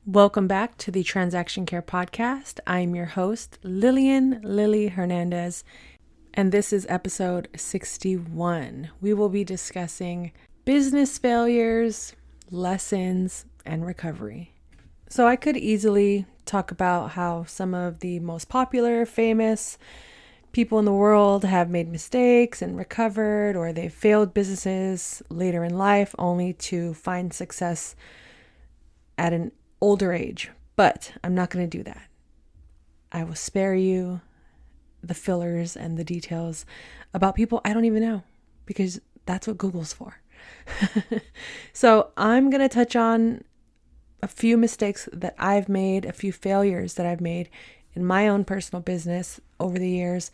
Welcome back to the Transaction Care Podcast. I'm your host, Lillian Hernandez, and this is episode 61. We will be discussing business failures, lessons, and recovery. So I could easily talk about how some of the most popular, famous people in the world have made mistakes and recovered, or they've failed businesses later in life only to find success at an older age, but I'm not going to do that. I will spare you the fillers and the details about people I don't even know, because that's what Google's for. So I'm going to touch on a few mistakes that I've made, a few failures that I've made in my own personal business over the years,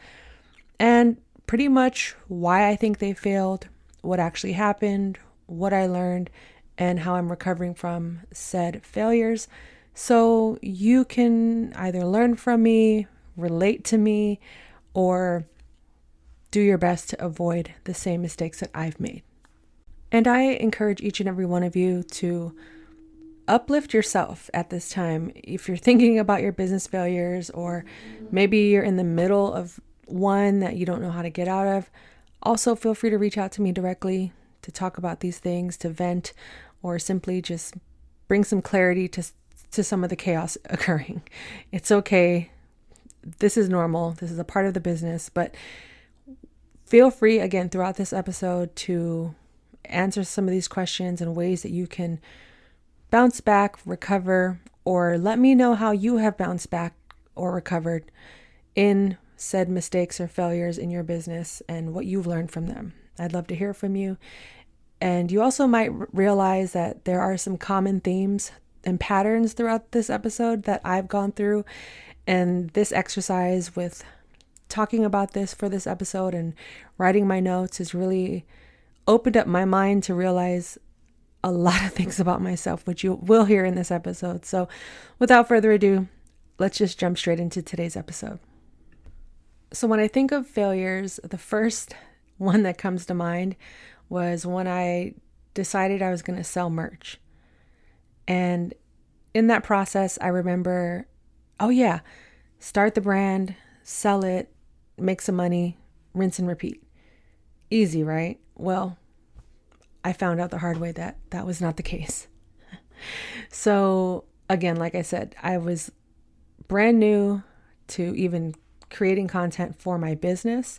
and pretty much why I think they failed, what actually happened, what I learned, and how I'm recovering from said failures, so you can either learn from me, relate to me, or do your best to avoid the same mistakes that I've made. And I encourage each and every one of you to uplift yourself at this time. If you're thinking about your business failures, or maybe you're in the middle of one that you don't know how to get out of, also feel free to reach out to me directly to talk about these things, to vent, or simply just bring some clarity to some of the chaos occurring. It's okay. This is normal. This is a part of the business, but feel free again throughout this episode to answer some of these questions and ways that you can bounce back, recover, or let me know how you have bounced back or recovered in said mistakes or failures in your business and what you've learned from them. I'd love to hear from you. And you also might realize that there are some common themes and patterns throughout this episode that I've gone through. And this exercise with talking about this for this episode and writing my notes has really opened up my mind to realize a lot of things about myself, which you will hear in this episode. So without further ado, let's just jump straight into today's episode. So when I think of failures, the first one that comes to mind was when I decided I was going to sell merch. And in that process, I remember, start the brand, sell it, make some money, rinse and repeat. Easy, right? Well, I found out the hard way that that was not the case. So again, like I said, I was brand new to even creating content for my business.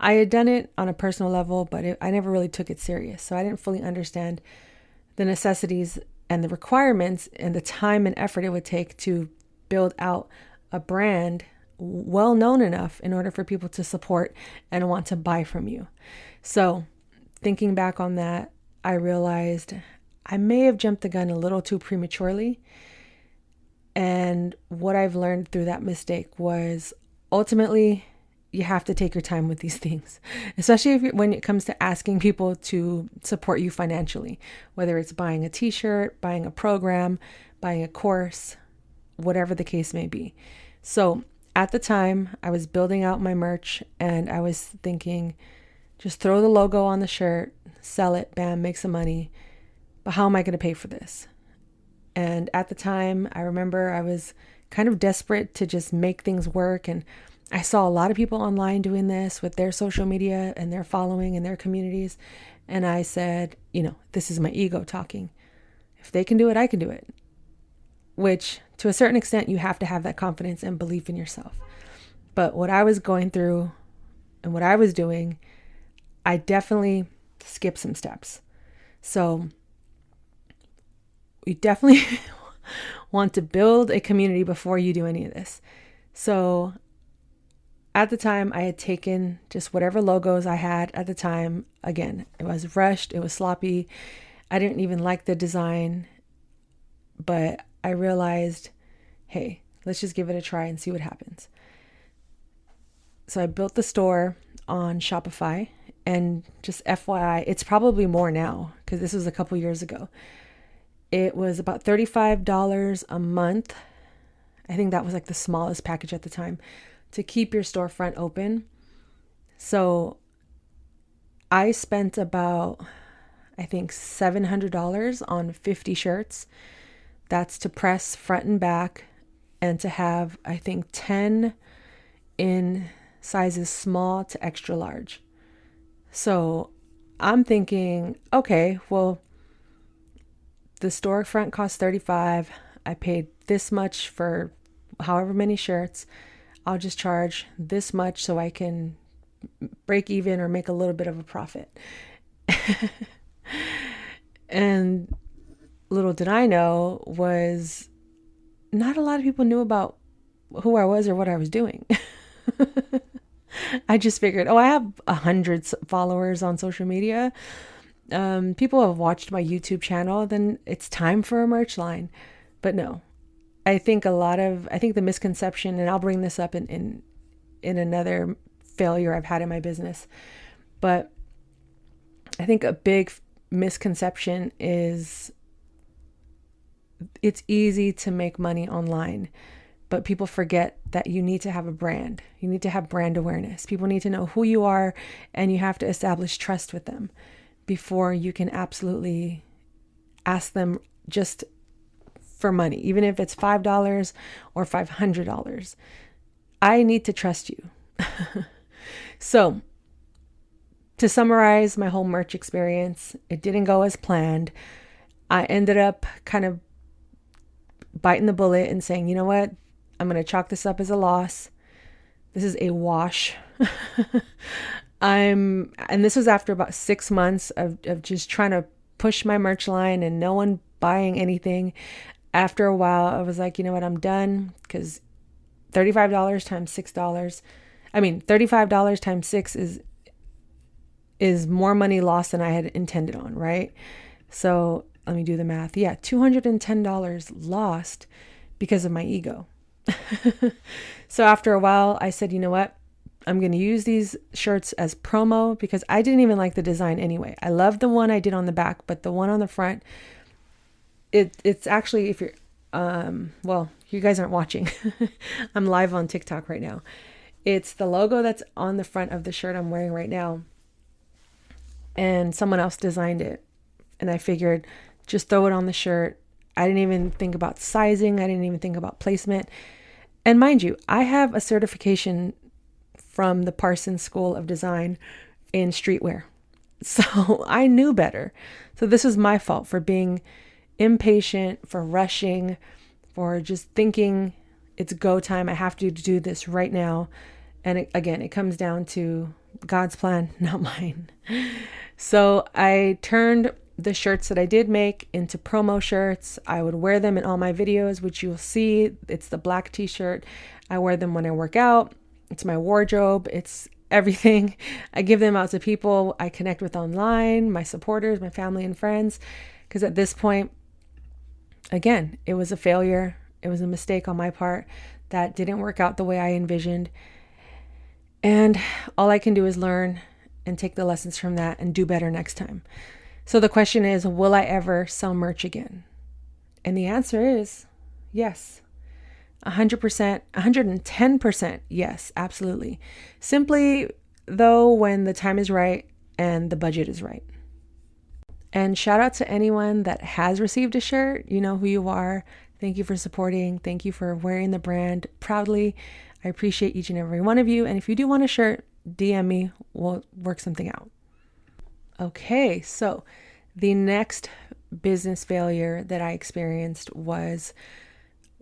I had done it on a personal level, but I never really took it serious. So I didn't fully understand the necessities and the requirements and the time and effort it would take to build out a brand well known enough in order for people to support and want to buy from you. So thinking back on that, I realized I may have jumped the gun a little too prematurely. And what I've learned through that mistake was ultimately you have to take your time with these things, especially when it comes to asking people to support you financially, whether it's buying a t-shirt, buying a program, buying a course, whatever the case may be. So at the time, I was building out my merch and I was thinking, just throw the logo on the shirt, sell it, bam, make some money. But how am I going to pay for this? And at the time, I remember I was kind of desperate to just make things work. And I saw a lot of people online doing this with their social media and their following and their communities. And I said, this is my ego talking. If they can do it, I can do it. Which to a certain extent, you have to have that confidence and belief in yourself. But what I was going through and what I was doing, I definitely skipped some steps. So you definitely want to build a community before you do any of this. So at the time, I had taken just whatever logos I had at the time. Again, it was rushed. It was sloppy. I didn't even like the design. But I realized, hey, let's just give it a try and see what happens. So I built the store on Shopify. And just FYI, it's probably more now because this was a couple years ago. It was about $35 a month. I think that was like the smallest package at the time to keep your storefront open. So I spent about, I think, $700 on 50 shirts. That's to press front and back, and to have, I think, 10 in sizes small to extra large. So I'm thinking, okay, well, the storefront cost $35. I paid this much for however many shirts. I'll just charge this much so I can break even or make a little bit of a profit. And little did I know was not a lot of people knew about who I was or what I was doing. I just figured, I have 100 followers on social media. People have watched my YouTube channel, then it's time for a merch line. But no, I think the misconception, and I'll bring this up in another failure I've had in my business, but I think a big misconception is it's easy to make money online, but people forget that you need to have a brand. You need to have brand awareness. People need to know who you are, and you have to establish trust with them before you can absolutely ask them just for money, even if it's $5 or $500. I need to trust you. So, to summarize my whole merch experience, it didn't go as planned. I ended up kind of biting the bullet and saying, you know what? I'm going to chalk this up as a loss. This is a wash. And this was after about 6 months of just trying to push my merch line and no one buying anything. After a while, I was like, you know what? I'm done, because $35 times $6. $35 times 6 is more money lost than I had intended on, right? So let me do the math. Yeah, $210 lost because of my ego. So after a while, I said, you know what? I'm going to use these shirts as promo, because I didn't even like the design anyway. I love the one I did on the back, but the one on the front, it's actually, if you're, you guys aren't watching. I'm live on TikTok right now. It's the logo that's on the front of the shirt I'm wearing right now. And someone else designed it. And I figured, just throw it on the shirt. I didn't even think about sizing. I didn't even think about placement. And mind you, I have a certification from the Parsons School of Design in streetwear. So I knew better. So this was my fault for being impatient, for rushing, for just thinking it's go time. I have to do this right now. And it comes down to God's plan, not mine. So I turned the shirts that I did make into promo shirts. I would wear them in all my videos, which you'll see. It's the black t-shirt. I wear them when I work out. It's my wardrobe. It's everything. I give them out to people I connect with online, my supporters, my family and friends. Because at this point, again, it was a failure. It was a mistake on my part that didn't work out the way I envisioned. And all I can do is learn and take the lessons from that and do better next time. So the question is, will I ever sell merch again? And the answer is yes. 100%, 110% yes, absolutely. Simply, though, when the time is right and the budget is right. And shout out to anyone that has received a shirt. You know who you are. Thank you for supporting. Thank you for wearing the brand proudly. I appreciate each and every one of you. And if you do want a shirt, DM me. We'll work something out. Okay, so the next business failure that I experienced was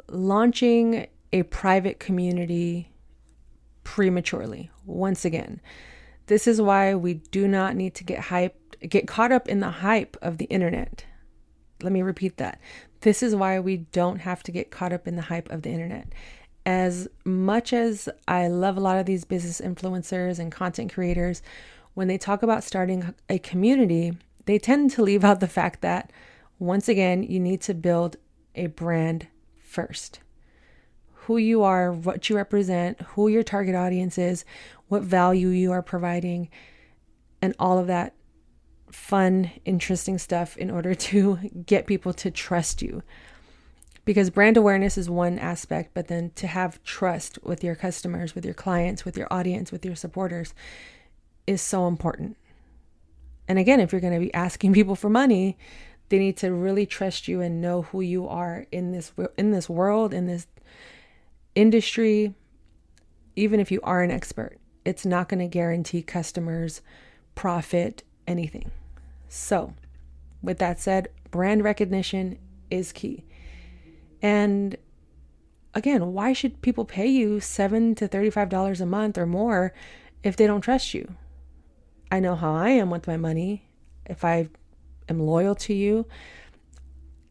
launching a private community prematurely. Once again, this is why we do not need to get caught up in the hype of the internet. Let me repeat that. This is why we don't have to get caught up in the hype of the internet. As much as I love a lot of these business influencers and content creators, when they talk about starting a community, they tend to leave out the fact that, once again, you need to build a brand first. Who you are, what you represent, who your target audience is, what value you are providing, and all of that fun, interesting stuff in order to get people to trust you. Because brand awareness is one aspect, but then to have trust with your customers, with your clients, with your audience, with your supporters is so important. And again, if you're going to be asking people for money, They need to really trust you and know who you are in this world, in this industry. Even if you are an expert, it's not going to guarantee customers, profit, anything. So with that said, brand recognition is key. And again, why should people pay you $7 to $35 a month or more if they don't trust you? I know how I am with my money. If I am loyal to you,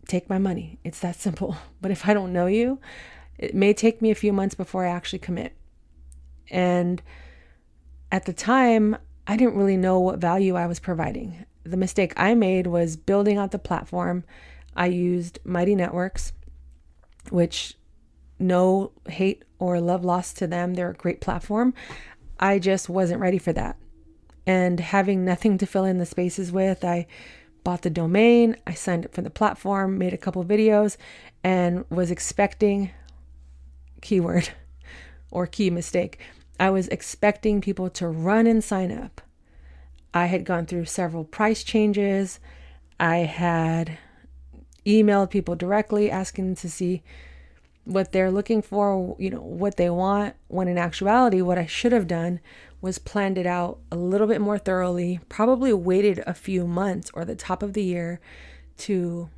take my money. It's that simple. But if I don't know you, it may take me a few months before I actually commit. And at the time, I didn't really know what value I was providing. The mistake I made was building out the platform. I used Mighty Networks, which no hate or love lost to them. They're a great platform. I just wasn't ready for that. And having nothing to fill in the spaces with, I bought the domain, I signed up for the platform, made a couple videos, and was expecting, keyword or key mistake, I was expecting people to run and sign up. I had gone through several price changes. I had emailed people directly asking to see what they're looking for, what they want, when in actuality, what I should have done was planned it out a little bit more thoroughly, probably waited a few months or the top of the year to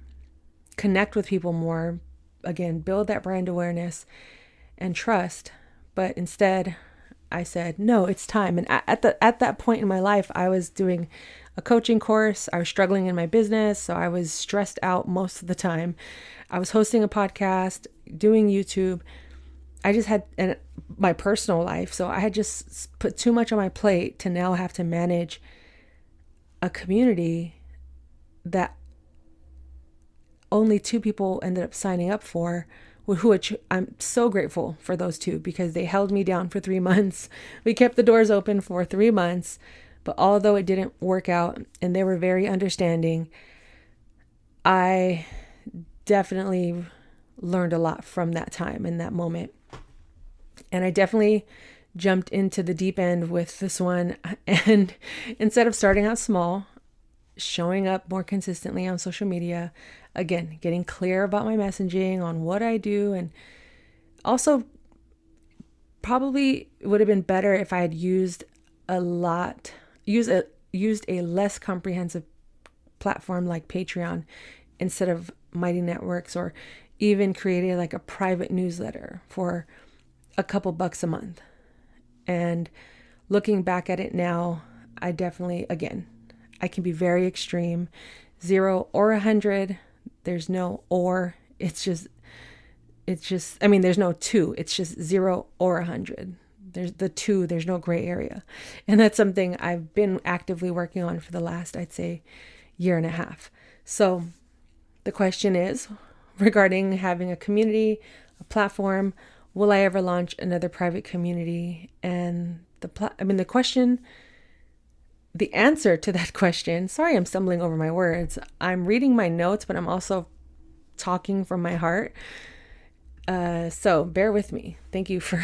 connect with people more, again, build that brand awareness and trust. But instead, I said, no, it's time. And at that point in my life, I was doing a coaching course. I was struggling in my business, so I was stressed out most of the time. I was hosting a podcast, doing YouTube. I just had my personal life. So I had just put too much on my plate to now have to manage a community that only 2 people ended up signing up for, which I'm so grateful for those 2 because they held me down for 3 months. We kept the doors open for 3 months, but although it didn't work out and they were very understanding, I definitely learned a lot from that time in that moment. And I definitely jumped into the deep end with this one. And instead of starting out small, showing up more consistently on social media, again, getting clear about my messaging on what I do. And also probably would have been better if I had used a less comprehensive platform like Patreon instead of Mighty Networks, or even created like a private newsletter for a couple bucks a month. And looking back at it now, I definitely, again, I can be very extreme, 0 or 100. There's no or, it's just, there's no 2, it's just 0 or 100. There's the 2, there's no gray area. And that's something I've been actively working on for the last, I'd say, year and a half. So the question is, regarding having a community, a platform, will I ever launch another private community? And the answer to that question, sorry, I'm stumbling over my words. I'm reading my notes, but I'm also talking from my heart. So bear with me. Thank you for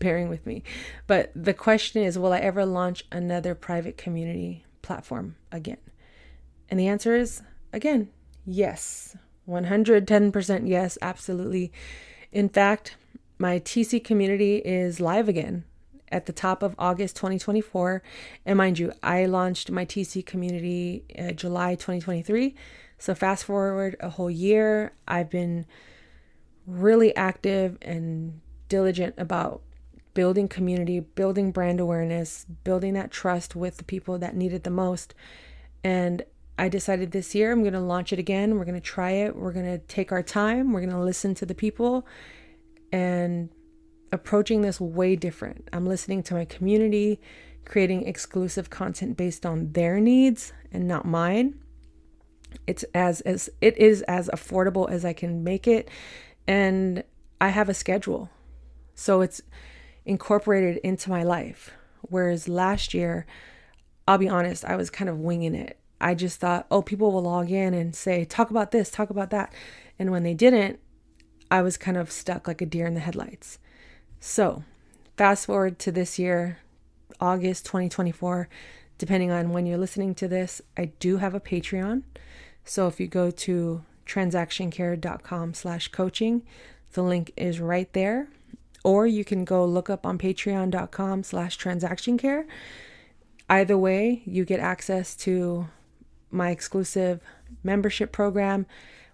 bearing with me. But the question is, will I ever launch another private community platform again? And the answer is, again, yes. 110% yes, absolutely. In fact, my TC community is live again at the top of August 2024. And mind you, I launched my TC community July 2023. So fast forward a whole year, I've been really active and diligent about building community, building brand awareness, building that trust with the people that need it the most. And I decided this year I'm going to launch it again. We're going to try it. We're going to take our time. We're going to listen to the people and approaching this way different. I'm listening to my community, creating exclusive content based on their needs and not mine. It is as affordable as I can make it. And I have a schedule. So it's incorporated into my life. Whereas last year, I'll be honest, I was kind of winging it. I just thought, people will log in and say, talk about this, talk about that. And when they didn't, I was kind of stuck like a deer in the headlights. So fast forward to this year, August 2024, depending on when you're listening to this, I do have a Patreon. So if you go to transactioncare.com/coaching, the link is right there. Or you can go look up on patreon.com/transactioncare. Either way, you get access to my exclusive membership program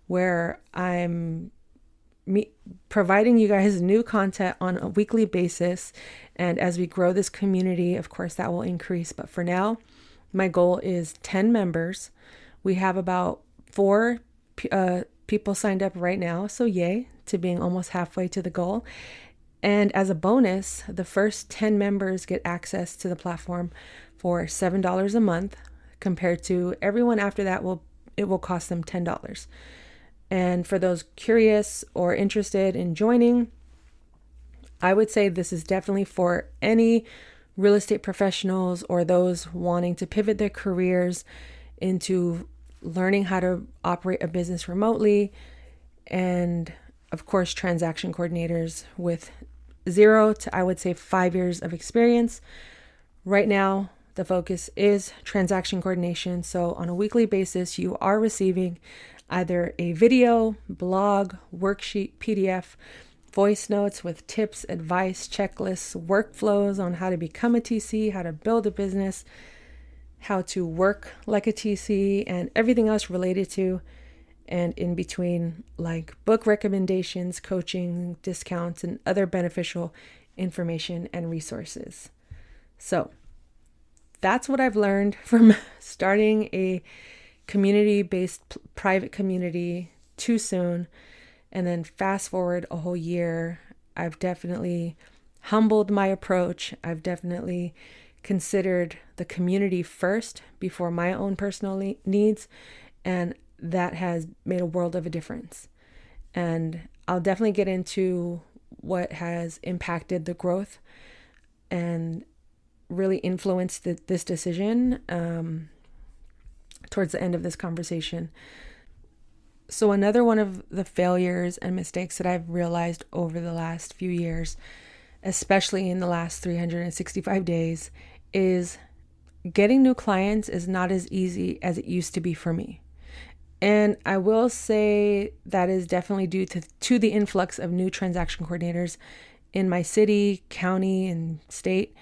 where I'm providing you guys new content on a weekly basis. And as we grow this community, of course, that will increase. But for now, my goal is 10 members. We have about 4 people signed up right now. So yay, to being almost halfway to the goal. And as a bonus, the first 10 members get access to the platform for $7 a month, compared to everyone after that it will cost them $10. And for those curious or interested in joining, I would say this is definitely for any real estate professionals or those wanting to pivot their careers into learning how to operate a business remotely. And of course, transaction coordinators with 0 to, I would say, 5 years of experience. Right now, the focus is transaction coordination. So on a weekly basis, you are receiving either a video, blog, worksheet, PDF, voice notes with tips, advice, checklists, workflows on how to become a TC, how to build a business, how to work like a TC, and everything else related to and in between, like book recommendations, coaching, discounts, and other beneficial information and resources. So that's what I've learned from starting a community-based private community too soon. And then fast forward a whole year, I've definitely humbled my approach. I've definitely considered the community first before my own personal needs. And that has made a world of a difference. And I'll definitely get into what has impacted the growth and really influenced this decision towards the end of this conversation. So another one of the failures and mistakes that I've realized over the last few years, especially in the last 365 days, is getting new clients is not as easy as it used to be for me. And I will say that is definitely due to the influx of new transaction coordinators in my city, county, and state.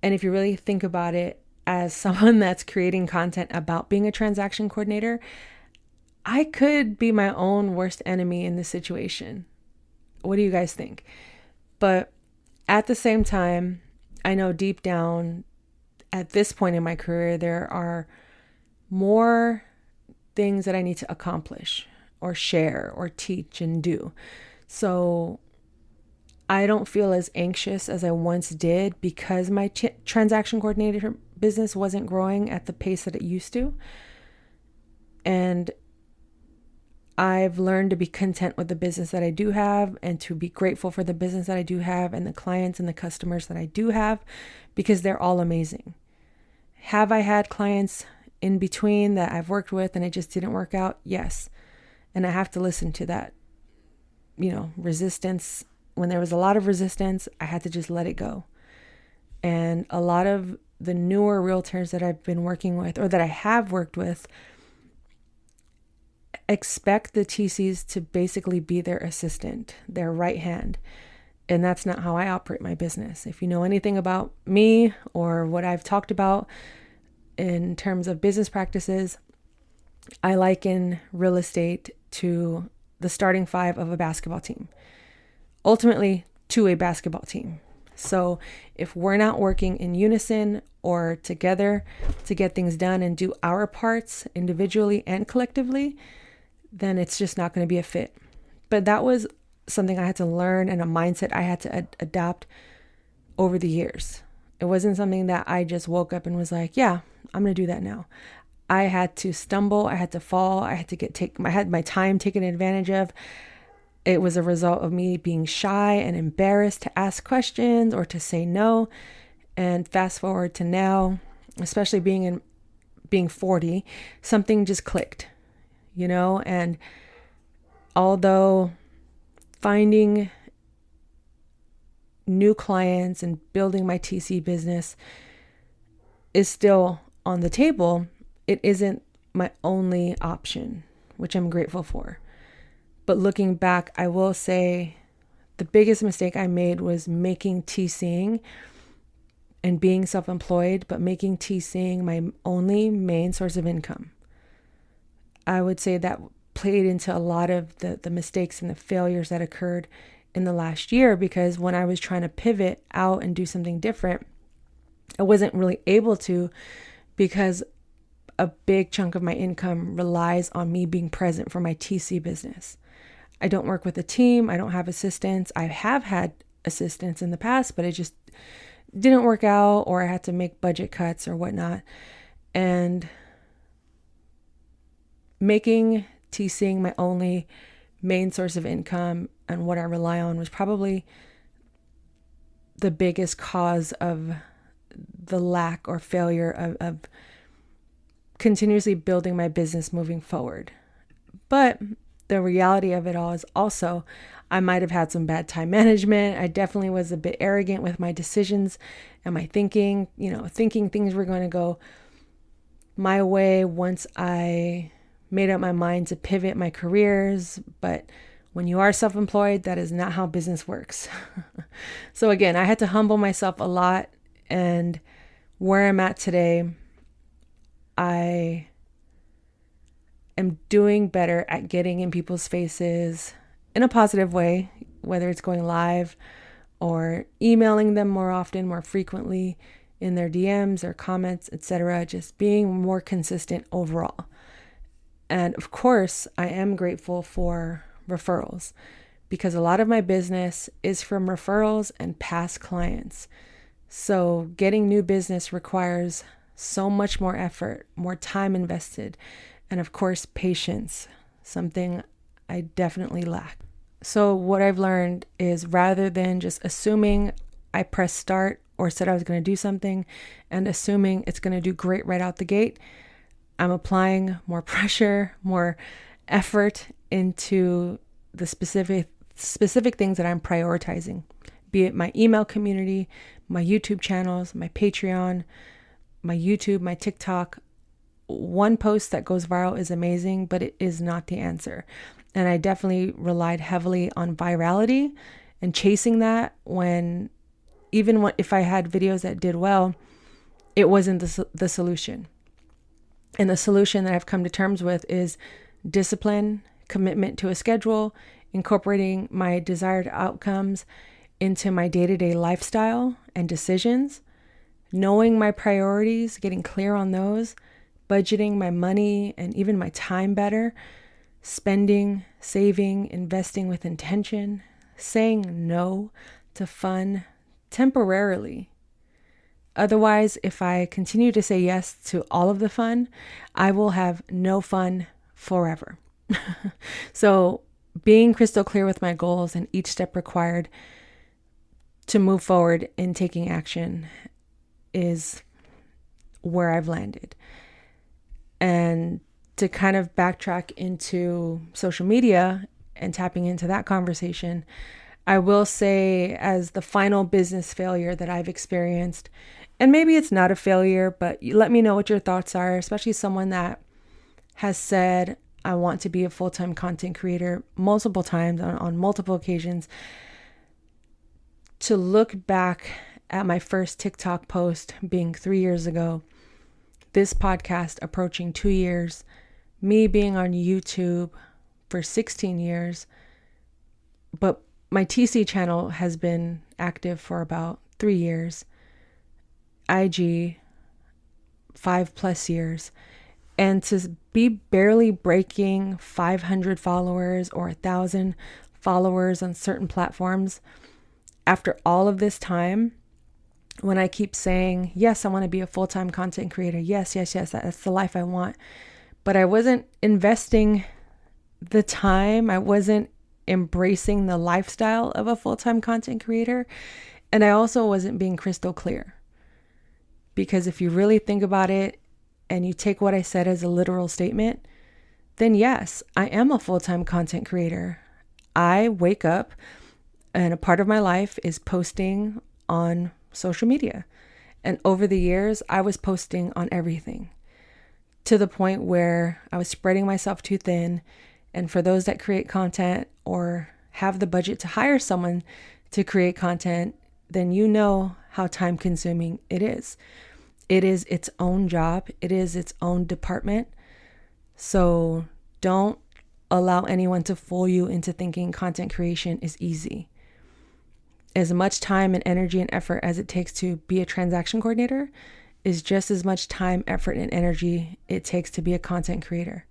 And if you really think about it, as someone that's creating content about being a transaction coordinator, I could be my own worst enemy in this situation. What do you guys think? But at the same time, I know deep down at this point in my career, there are more things that I need to accomplish or share or teach and do. So I don't feel as anxious as I once did because my transaction coordinator business wasn't growing at the pace that it used to. And I've learned to be content with the business that I do have and to be grateful for the business that I do have and the clients and the customers that I do have, because they're all amazing. Have I had clients in between that I've worked with and it just didn't work out? Yes. And I have to listen to that, resistance. When there was a lot of resistance, I had to just let it go. And a lot of the newer realtors that I've been working with or that I have worked with expect the TCs to basically be their assistant, their right hand. And that's not how I operate my business. If you know anything about me or what I've talked about in terms of business practices, I liken real estate to the starting 5 of a basketball team, ultimately to a basketball team. So if we're not working in unison or together to get things done and do our parts individually and collectively, then it's just not going to be a fit. But that was something I had to learn and a mindset I had to adopt over the years. It wasn't something that I just woke up and was like, yeah, I'm going to do that now. I had to stumble. I had to fall. I had my time taken advantage of. It was a result of me being shy and embarrassed to ask questions or to say no. And fast forward to now, especially being 40, something just clicked, and although finding new clients and building my TC business is still on the table, it isn't my only option, which I'm grateful for. But looking back, I will say the biggest mistake I made was making TCing and being self-employed, but making TCing my only main source of income. I would say that played into a lot of the mistakes and the failures that occurred in the last year, because when I was trying to pivot out and do something different, I wasn't really able to, because a big chunk of my income relies on me being present for my TC business. I don't work with a team. I don't have assistants. I have had assistants in the past, but it just didn't work out, or I had to make budget cuts or whatnot. And making TCing my only main source of income and what I rely on was probably the biggest cause of the lack or failure of continuously building my business moving forward. But the reality of it all is also I might have had some bad time management. I definitely was a bit arrogant with my decisions and my thinking, thinking things were going to go my way once I made up my mind to pivot my careers. But when you are self-employed, that is not how business works. So again, I had to humble myself a lot, and where I'm at today, I am doing better at getting in people's faces in a positive way, whether it's going live or emailing them more often, more frequently in their DMs or comments, etc. Just being more consistent overall. And of course, I am grateful for referrals, because a lot of my business is from referrals and past clients. So getting new business requires so much more effort, more time invested, and of course, patience, something I definitely lack. So what I've learned is, rather than just assuming I pressed start or said I was going to do something and assuming it's going to do great right out the gate, I'm applying more pressure, more effort into the specific things that I'm prioritizing, be it my email community, my YouTube channels, my Patreon, my YouTube, my TikTok. One post that goes viral is amazing, but it is not the answer. And I definitely relied heavily on virality and chasing that, when if I had videos that did well, it wasn't the solution. And the solution that I've come to terms with is discipline, commitment to a schedule, incorporating my desired outcomes into my day-to-day lifestyle and decisions, knowing my priorities, getting clear on those, budgeting my money and even my time better, spending, saving, investing with intention, saying no to fun temporarily. Otherwise, if I continue to say yes to all of the fun, I will have no fun forever. So being crystal clear with my goals and each step required to move forward in taking action is where I've landed. And to kind of backtrack into social media and tapping into that conversation, I will say, as the final business failure that I've experienced, and maybe it's not a failure, but let me know what your thoughts are, especially someone that has said, I want to be a full-time content creator multiple times on multiple occasions. To look back at my first TikTok post being 3 years ago, this podcast approaching 2 years, me being on YouTube for 16 years, but my TC channel has been active for about 3 years, IG 5+ years, and to be barely breaking 500 followers or 1,000 followers on certain platforms after all of this time, when I keep saying, yes, I want to be a full-time content creator. Yes, that's the life I want. But I wasn't investing the time. I wasn't embracing the lifestyle of a full-time content creator. And I also wasn't being crystal clear. Because if you really think about it and you take what I said as a literal statement, then yes, I am a full-time content creator. I wake up and a part of my life is posting on social media. And over the years, I was posting on everything. to the point where I was spreading myself too thin. And for those that create content or have the budget to hire someone to create content, then you know how time consuming it is. It is its own job. It is its own department. So don't allow anyone to fool you into thinking content creation is easy. As much time and energy and effort as it takes to be a transaction coordinator is just as much time, effort, and energy it takes to be a content creator.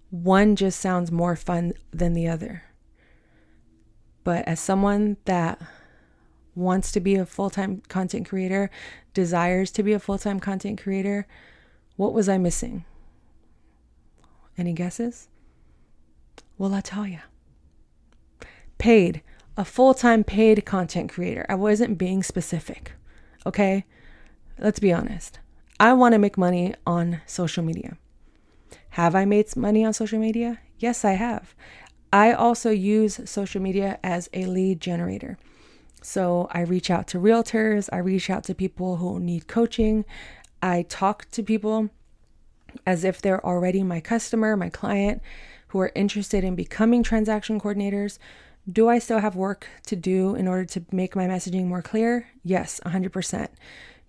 One just sounds more fun than the other. But as someone that wants to be a full-time content creator, desires to be a full-time content creator, what was I missing? Any guesses? Well, I'll tell you. Paid. A full-time paid content creator. I wasn't being specific. Okay? Let's be honest. I want to make money on social media. Have I made money on social media? Yes, I have. I also use social media as a lead generator. So I reach out to realtors. I reach out to people who need coaching. I talk to people as if they're already my customer, my client, who are interested in becoming transaction coordinators. Do I still have work to do in order to make my messaging more clear? Yes, 100%.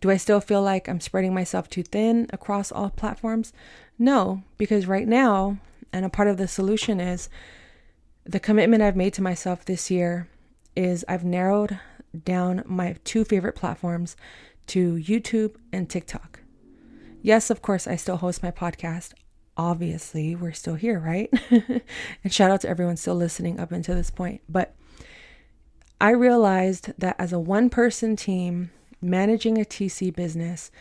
Do I still feel like I'm spreading myself too thin across all platforms? No, because right now, and a part of the solution is the commitment I've made to myself this year is I've narrowed down my two favorite platforms to YouTube and TikTok. Yes, of course, I still host my podcast. Obviously, we're still here, right? And shout out to everyone still listening up until this point. But I realized that as a one-person team, managing a TC business,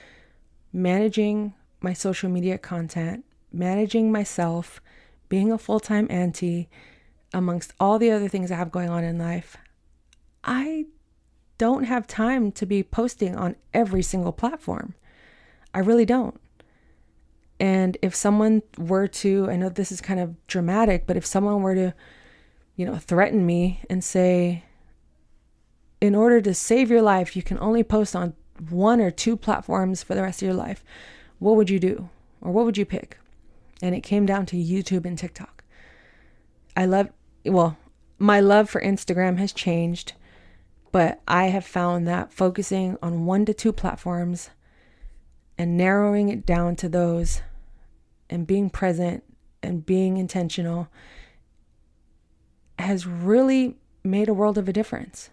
managing my social media content, managing myself, being a full-time auntie, amongst all the other things I have going on in life, I don't have time to be posting on every single platform. I really don't. And if someone were to, I know this is kind of dramatic, but if someone were to, threaten me and say, in order to save your life, you can only post on one or two platforms for the rest of your life, what would you do? Or what would you pick? And it came down to YouTube and TikTok. My love for Instagram has changed, but I have found that focusing on 1 to 2 platforms and narrowing it down to those and being present and being intentional has really made a world of a difference.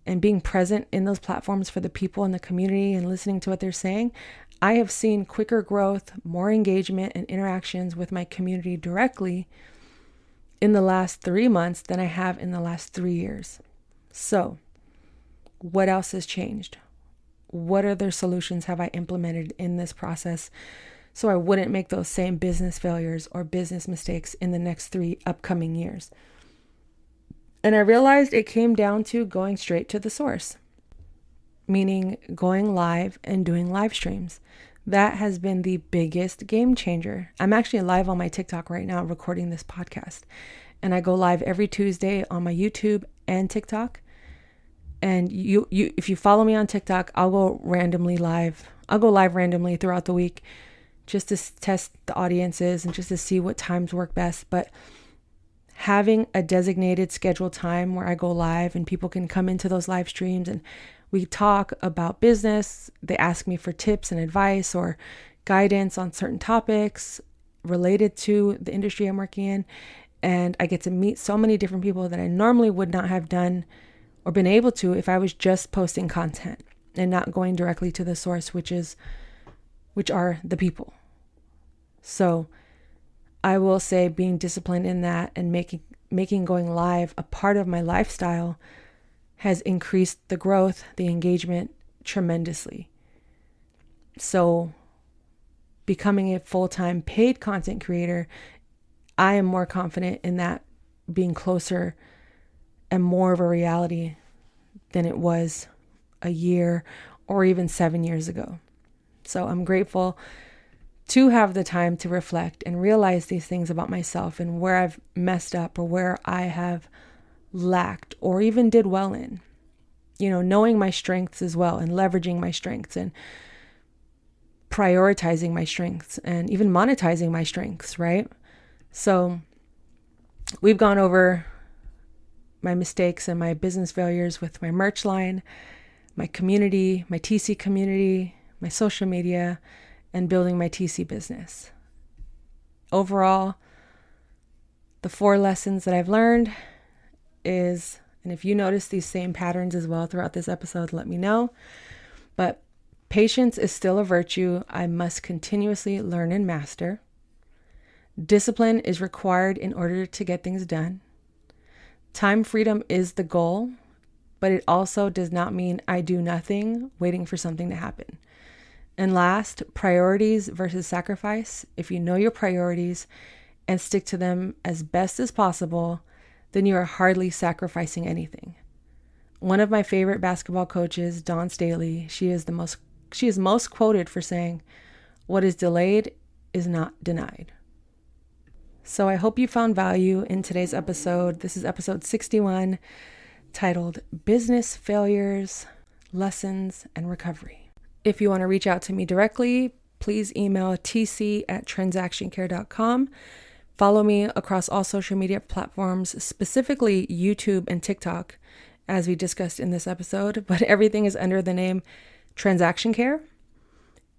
And being present in those platforms for the people in the community and listening to what they're saying, I have seen quicker growth, more engagement and interactions with my community directly in the last 3 months than I have in the last 3 years. So, what else has changed? What other solutions have I implemented in this process so I wouldn't make those same business failures or business mistakes in the next 3 upcoming years? And I realized it came down to going straight to the source, meaning going live and doing live streams. That has been the biggest game changer. I'm actually live on my TikTok right now recording this podcast. And I go live every Tuesday on my YouTube and TikTok. And you if you follow me on TikTok, I'll go live randomly throughout the week just to test the audiences and just to see what times work best. But having a designated scheduled time where I go live and people can come into those live streams and we talk about business. They ask me for tips and advice or guidance on certain topics related to the industry I'm working in. And I get to meet so many different people that I normally would not have done or been able to if I was just posting content and not going directly to the source, which are the people. So I will say being disciplined in that and making going live a part of my lifestyle has increased the growth, the engagement tremendously. So becoming a full-time paid content creator, I am more confident in that being closer and more of a reality than it was a year or even 7 years ago. So I'm grateful to have the time to reflect and realize these things about myself and where I've messed up or where I have lacked or even did well in. Knowing my strengths as well and leveraging my strengths and prioritizing my strengths and even monetizing my strengths, right? So we've gone over my mistakes and my business failures with my merch line, my community, my TC community, my social media, and building my TC business. Overall, the 4 lessons that I've learned is, and if you notice these same patterns as well throughout this episode, let me know. But patience is still a virtue I must continuously learn and master. Discipline is required in order to get things done. Time freedom is the goal, but it also does not mean I do nothing waiting for something to happen. And last, priorities versus sacrifice. If you know your priorities and stick to them as best as possible, then you are hardly sacrificing anything. One of my favorite basketball coaches, Dawn Staley, she is most quoted for saying, "What is delayed is not denied." So I hope you found value in today's episode. This is episode 61, titled Business Failures, Lessons, and Recovery. If you want to reach out to me directly, please email tc@transactioncare.com. Follow me across all social media platforms, specifically YouTube and TikTok, as we discussed in this episode, but everything is under the name Transaction Care.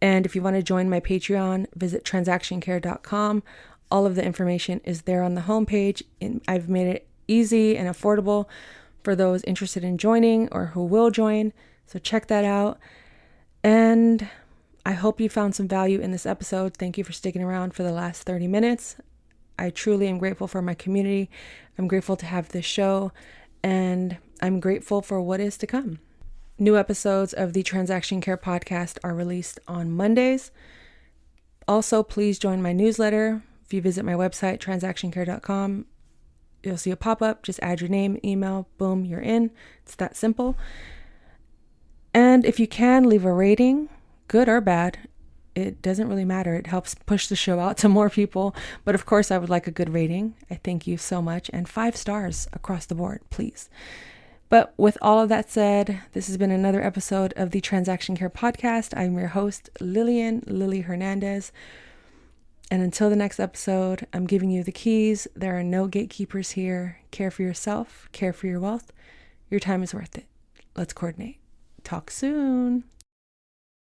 And if you want to join my Patreon, visit transactioncare.com. All of the information is there on the homepage, and I've made it easy and affordable for those interested in joining or who will join. So check that out. And I hope you found some value in this episode. Thank you for sticking around for the last 30 minutes. I truly am grateful for my community. I'm grateful to have this show, and I'm grateful for what is to come. New episodes of the Transaction Care podcast are released on Mondays. Also, please join my newsletter. If you visit my website, transactioncare.com, you'll see a pop-up. Just add your name, email, boom, you're in. It's that simple. And if you can, leave a rating, good or bad. It doesn't really matter. It helps push the show out to more people. But of course, I would like a good rating. I thank you so much. And 5 stars across the board, please. But with all of that said, this has been another episode of the Transaction Care podcast. I'm your host, Lillian, Lilly Hernandez. And until the next episode, I'm giving you the keys. There are no gatekeepers here. Care for yourself. Care for your wealth. Your time is worth it. Let's coordinate. Talk soon.